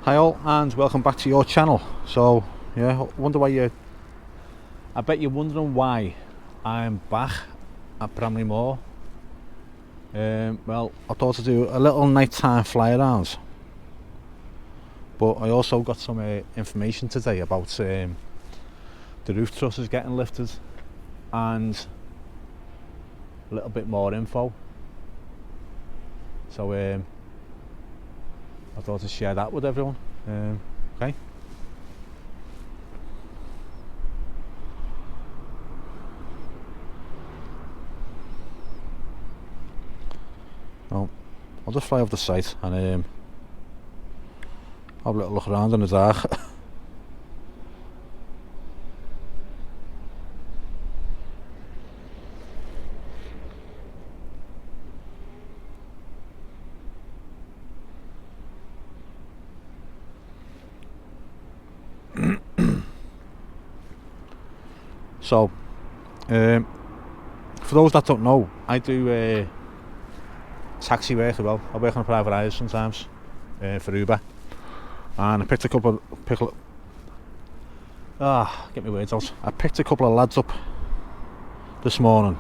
Hi all, and welcome back to your channel. So yeah, I bet you're wondering why I'm back at Bramley Moore. Well, I thought to do a little nighttime fly around, but I also got some information today about the roof trusses getting lifted and a little bit more info. So I thought to share that with everyone. Okay. Well, I'll just fly off the site and have a little look around in the dark. So, for those that don't know, I do taxi work as well. I work on a private hire sometimes for Uber, and I picked a couple get my words out. I picked a couple of lads up this morning,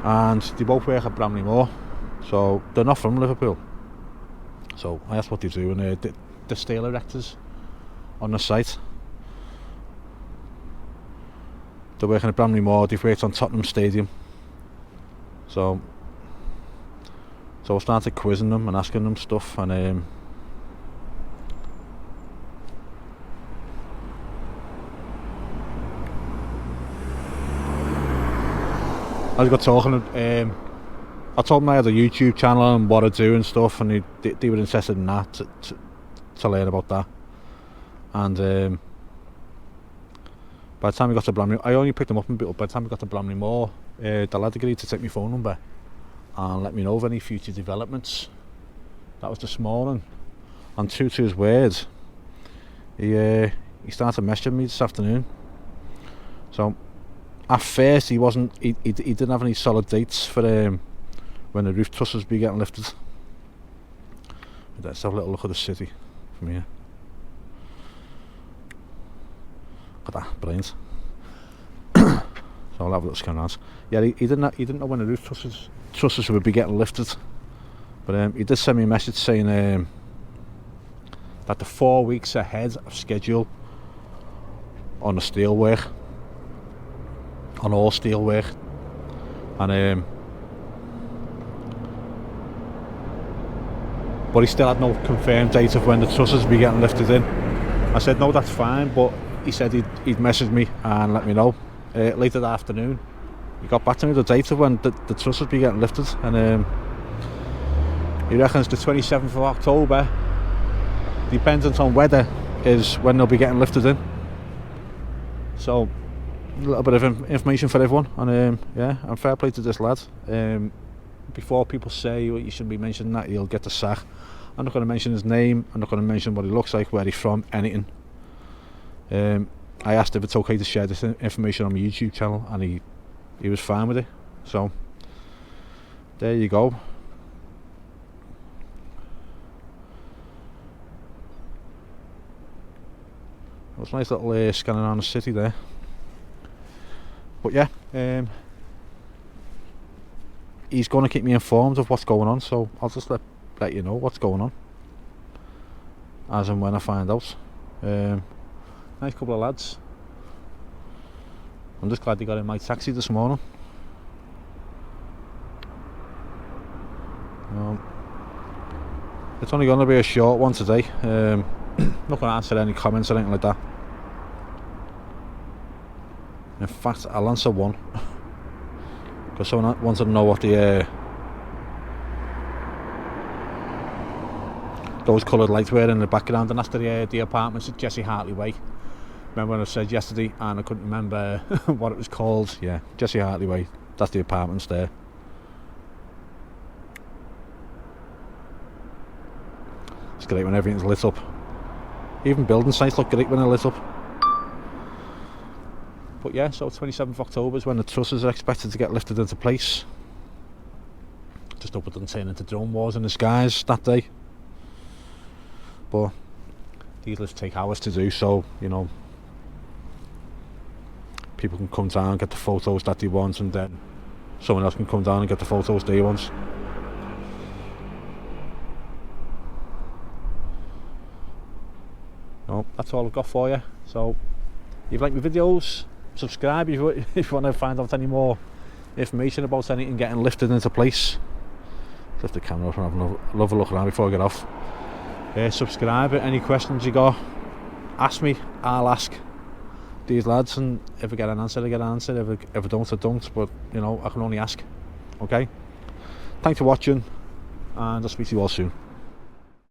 and they both work at Bramley Moore, so they're not from Liverpool. So I asked what they do, and the steel erectors on the site. They're working at Bramley Moore. They've worked on Tottenham Stadium. So I started quizzing them and asking them stuff, and as I got talking, I told them I had a YouTube channel and what I do and stuff, and they were interested in that, to learn about that. And by the time we got to Bramley, I only picked them up a bit. By the time we got to Bramley Moore, the lad agreed to take my phone number and let me know of any future developments. That was this morning. And true to his word, he started messaging me this afternoon. So at first he didn't have any solid dates for when the roof trusses be getting lifted. Let's have a little look at the city from here. Look at that, brilliant. So I'll have a little scan around. Yeah, he didn't know when the roof trusses would be getting lifted, but he did send me a message saying that they're 4 weeks ahead of schedule on the steel work, on all steel work, and but he still had no confirmed date of when the trusses would be getting lifted in. I said no, that's fine, but he said he'd message me and let me know later that afternoon. He got back to me the date of when the trusses would be getting lifted, and he reckons the 27th of October, dependent on weather, is when they'll be getting lifted in. So a little bit of information for everyone, and yeah, and fair play to this lad. Before people say, well, you shouldn't be mentioning that, he'll get the sack. I'm not going to mention his name, I'm not going to mention what he looks like, where he's from, anything. I asked if it's okay to share this information on my YouTube channel, and he was fine with it. So there you go. It was a nice little scanning around the city there. But yeah, he's going to keep me informed of what's going on, so I'll just let you know what's going on as and when I find out. Nice couple of lads. I'm just glad they got in my taxi this morning. It's only going to be a short one today. Not going to answer any comments or anything like that. In fact, I'll answer one, because someone wanted to know what those coloured lights were in the background, and that's the apartments at Jesse Hartley Way. Remember when I said yesterday and I couldn't remember what it was called? Yeah, Jesse Hartley Way. That's the apartments there. It's great when everything's lit up. Even building sites look great when they're lit up. But yeah, so 27th of October is when the trusses are expected to get lifted into place. Just hope it doesn't turn into drone wars in the skies that day. but these lifts take hours to do, so you know, people can come down and get the photos that they want, and then someone else can come down and get the photos they want. No, that's all I've got for you. So if you like my videos, subscribe if you want to find out any more information about anything getting lifted into place. Lift the camera up and have another look around before I get off. Subscribe. Any questions you got, ask me, I'll ask these lads, and if I get an answer I get an answer, if I don't I don't, but you know, I can only ask. Okay, thanks for watching, and I'll speak to you all soon.